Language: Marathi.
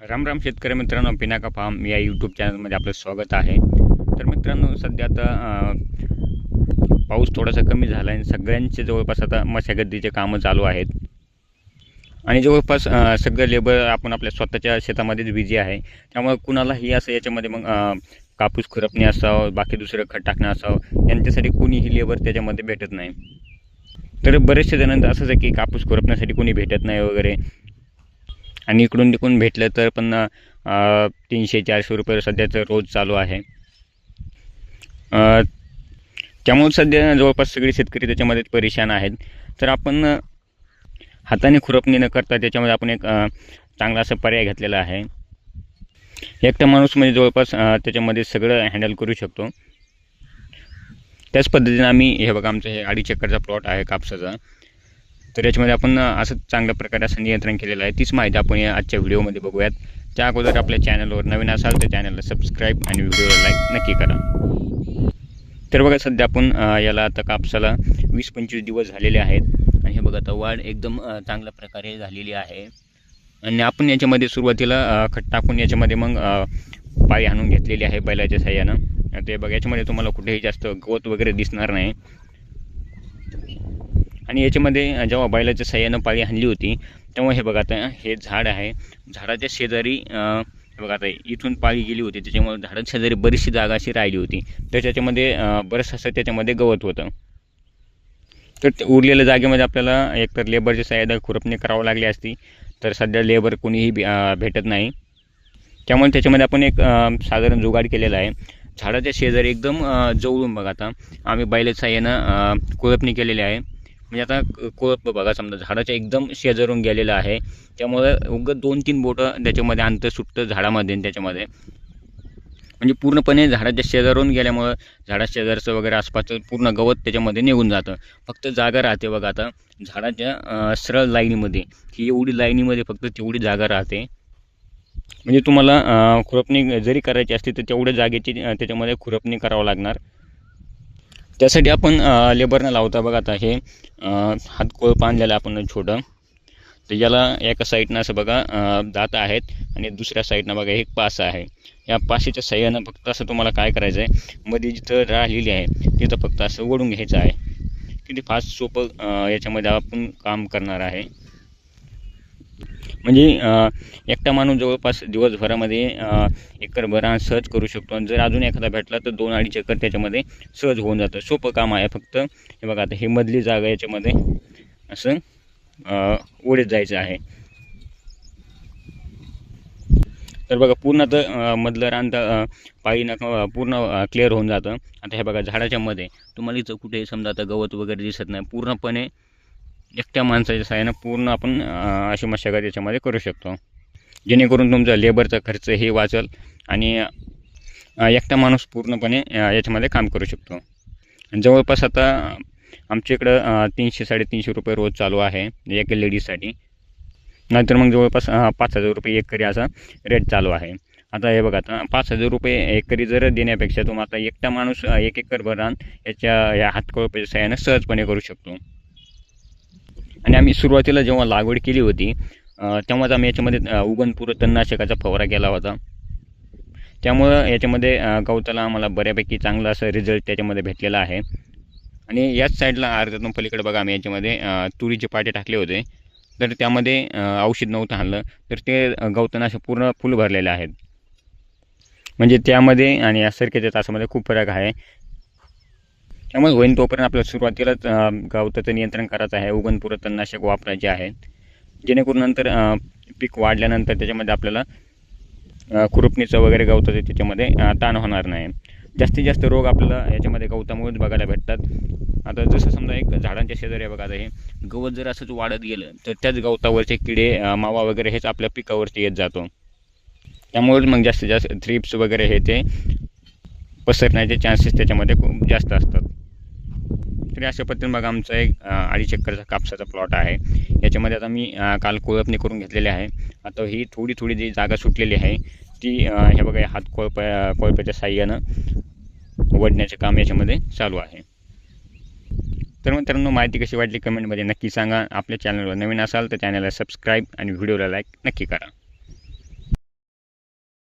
राम राम शेतकरी मित्रांनो, पिनाका फार्म या यूट्यूब चॅनलमध्ये आपलं स्वागत आहे. तर मित्रांनो, सध्या आता पाऊस थोडासा कमी झाला आहे. सगळ्यांचे जवळपास आता मशागतीचे कामं चालू आहेत आणि जवळपास सगळे लेबर आपण आपल्या स्वतःच्या शेतामध्येच बिझी आहे. त्यामुळे कुणालाही असं याच्यामध्ये मग कापूस खुरपणे असावं, बाकी दुसरं खत टाकणं असावं, यांच्यासाठी कोणीही लेबर त्याच्यामध्ये भेटत नाही. तर बरेचसे जणांचं असंच आहे की कापूस खुरपण्यासाठी कोणी भेटत नाही वगैरे, आणि इकडून तिकडून भेटलं तर पण 300-400 रुपये सध्याचं रोज चालू आहे. त्यामुळे सध्या जवळपास सगळे शेतकरी त्याच्यामध्ये परेशान आहेत. तर आपण हाताने खुरपणी न करता त्याच्यामध्ये आपण एक चांगला असा पर्याय घेतलेला आहे. एकटा माणूस म्हणजे जवळपास त्याच्यामध्ये सगळं हँडल करू शकतो. त्याच पद्धतीने आम्ही हे बघा, आमचं हे 2.5 एकरचा प्लॉट आहे कापसाचा. तर याच्यामध्ये आपण असं चांगल्या प्रकारे असं नियंत्रण केलेलं आहे. तीच माहिती आपण या आजच्या व्हिडिओमध्ये बघूयात. त्या अगोदर आपल्या चॅनलवर नवीन असाल तर चॅनलला सबस्क्राईब आणि व्हिडिओला लाईक नक्की करा. तर बघा, सध्या आपण याला आता कापसाला 20-25 दिवस झालेले आहेत आणि हे बघा आता वाढ एकदम चांगल्या प्रकारे झालेली आहे. आणि आपण याच्यामध्ये सुरुवातीला खत टाकून याच्यामध्ये मग पाळी आणून घेतलेली आहे बैलाच्या साह्यानं. ते बघा, याच्यामध्ये तुम्हाला कुठेही जास्त गवत वगैरे दिसणार नाही. आणि याच्यामध्ये जेव्हा बैलाच्या साह्यानं पाळी आणली होती तेव्हा हे बघा, आता हे झाड आहे, झाडाच्या शेजारी बघा आता इथून पाळी गेली होती, त्याच्यामुळे झाडाच्या शेजारी बरीचशी जागा अशी राहिली होती. तर त्याच्यामध्ये बरंच असं त्याच्यामध्ये गवत होतं. तर उरलेल्या जागेमध्ये आपल्याला एकतर लेबरच्या साह्यानं खुरपणी करावं लागली असती. तर सध्या लेबर कोणीही भेटत नाही. त्यामुळे त्याच्यामध्ये आपण एक साधारण जुगाड केलेला आहे. झाडाच्या शेजारी एकदम जवळून बघा आता आम्ही बैलाच्या साह्यानं खुरपणी केलेली आहे. म्हणजे आता कोळप बघा, समजा झाडाच्या एकदम शेजारून गेलेलं आहे. त्यामुळे उगाच 2-3 बोटं त्याच्यामध्ये अंतर सुटतं झाडामध्ये. त्याच्यामध्ये म्हणजे पूर्णपणे झाडाच्या शेजारून गेल्यामुळं झाडाच्या शेजारचं वगैरे आसपासचं पूर्ण गवत त्याच्यामध्ये निघून जातं. फक्त जागा राहते बघा आता झाडाच्या सरळ लाईनीमध्ये, ही एवढी लाईनीमध्ये फक्त तेवढी जागा राहते. म्हणजे तुम्हाला खुरपणी जरी करायची असती तर तेवढ्या जागेची त्याच्यामध्ये खुरपणी करावं लागणार. त्यासाठी आपण लेबरनं लावता बघा. आता हे हातकोळप आणलेलं आपण छोटं, तर याला एका साईडनं असं बघा दात आहेत आणि दुसऱ्या साईडनं बघा एक पासा आहे. या पाशीच्या साह्यानं फक्त असं तुम्हाला काय करायचं आहे, मध्ये जिथं राहिलेली आहे तिथं फक्त असं ओढून घ्यायचं आहे. किती फास्ट सोपं याच्यामध्ये आपण काम करणार आहे. म्हणजे एकटा माणूस जवळपास दिवसभरामध्ये एकरभर सहज करू शकतो. आणि जर अजून एखादा भेटला तर 2-2.5 एकर त्याच्यामध्ये सहज होऊन जातं. सोपं काम आहे. फक्त हे बघा, आता हे मधली जागा याच्यामध्ये असं ओढत जायचं आहे. तर बघा, पूर्ण तर मधलं रान पाळीनं पूर्ण क्लिअर होऊन जातं. आता हे बघा, झाडाच्या मध्ये तुम्हाला इथं कुठे समजा आता गवत वगैरे दिसत नाही. पूर्णपणे एकट्या माणसाच्या साह्यानं पूर्ण आपण अशी मशागत याच्यामध्ये करू शकतो, जेणेकरून तुमचा लेबरचा खर्च हे वाचेल आणि एकटा माणूस पूर्णपणे याच्यामध्ये काम करू शकतो. जवळपास आता आमच्या इकडं 300-350 रुपये रोज चालू आहे एक लेडीजसाठी. नाहीतर मग जवळपास 5,000 रुपये एकरी असा रेट चालू आहे. आता हे बघा, आता 5,000 रुपये एकरी जर देण्यापेक्षा तुम्हाला आता एकटा माणूस 1 एकरभर रान या हातकोळपाच्या साह्यानं सहजपणे करू शकतो. आणि आम्ही सुरुवातीला जेव्हा लागवड केली होती तेव्हाच आम्ही याच्यामध्ये उगवणपूर्व तणनाशकाचा फवारा केला होता. त्यामुळं याच्यामध्ये गवताला आम्हाला बऱ्यापैकी चांगला असं रिझल्ट त्याच्यामध्ये भेटलेला आहे. आणि याच साईडला अर्ध्यातून पलीकडे बघा, आम्ही याच्यामध्ये तुरीचे पाटे टाकले होते. तर त्यामध्ये औषध नव्हतं आणलं तर ते गवतनाशक पूर्ण फुल भरलेले आहेत. म्हणजे त्यामध्ये आणि या सरकेच्या तासामध्ये खूप फरक आहे. त्यामुळे होईन तोपर्यंत आपल्याला सुरुवातीलाच गवताचं नियंत्रण करायचं आहे. उगवणपूर्व तणनाशक वापरायचे आहेत, जेणेकरून नंतर पीक वाढल्यानंतर त्याच्यामध्ये आपल्याला खुरपणीचं वगैरे गवताचं त्याच्यामध्ये ताण होणार नाही. जास्तीत जास्त रोग आपल्याला याच्यामध्ये गवतामुळेच बघायला भेटतात. आता जसं समजा एक झाडांच्या शेजारी बघा, आता हे गवत जर असंच वाढत गेलं तर त्याच गवतावरचे किडे मावा वगैरे हेच आपल्या पिकावरती येत जातो. त्यामुळे मग जास्तीत जास्त थ्रिप्स वगैरे हे ते पसरण्याचे चान्सेस त्याच्यामध्ये खूप जास्त असतात. तरी अशा पद्धतीने बघा, आमचा एक 2.5 एकरचा कापसाचा प्लॉट आहे. याच्यामध्ये आता मी काल कोळपणी करून घेतलेली आहे. आता ही थोडी जी जागा सुटलेली आहे ती हे बघा कोळप्याच्या साह्यानं वडण्याचे काम याच्यामध्ये चालू आहे. तर मित्रांनो, माहिती कशी वाटली कमेंटमध्ये नक्की सांगा. आपल्या चॅनलवर नवीन असाल तर चॅनलला सबस्क्राईब आणि व्हिडिओला लाईक नक्की करा.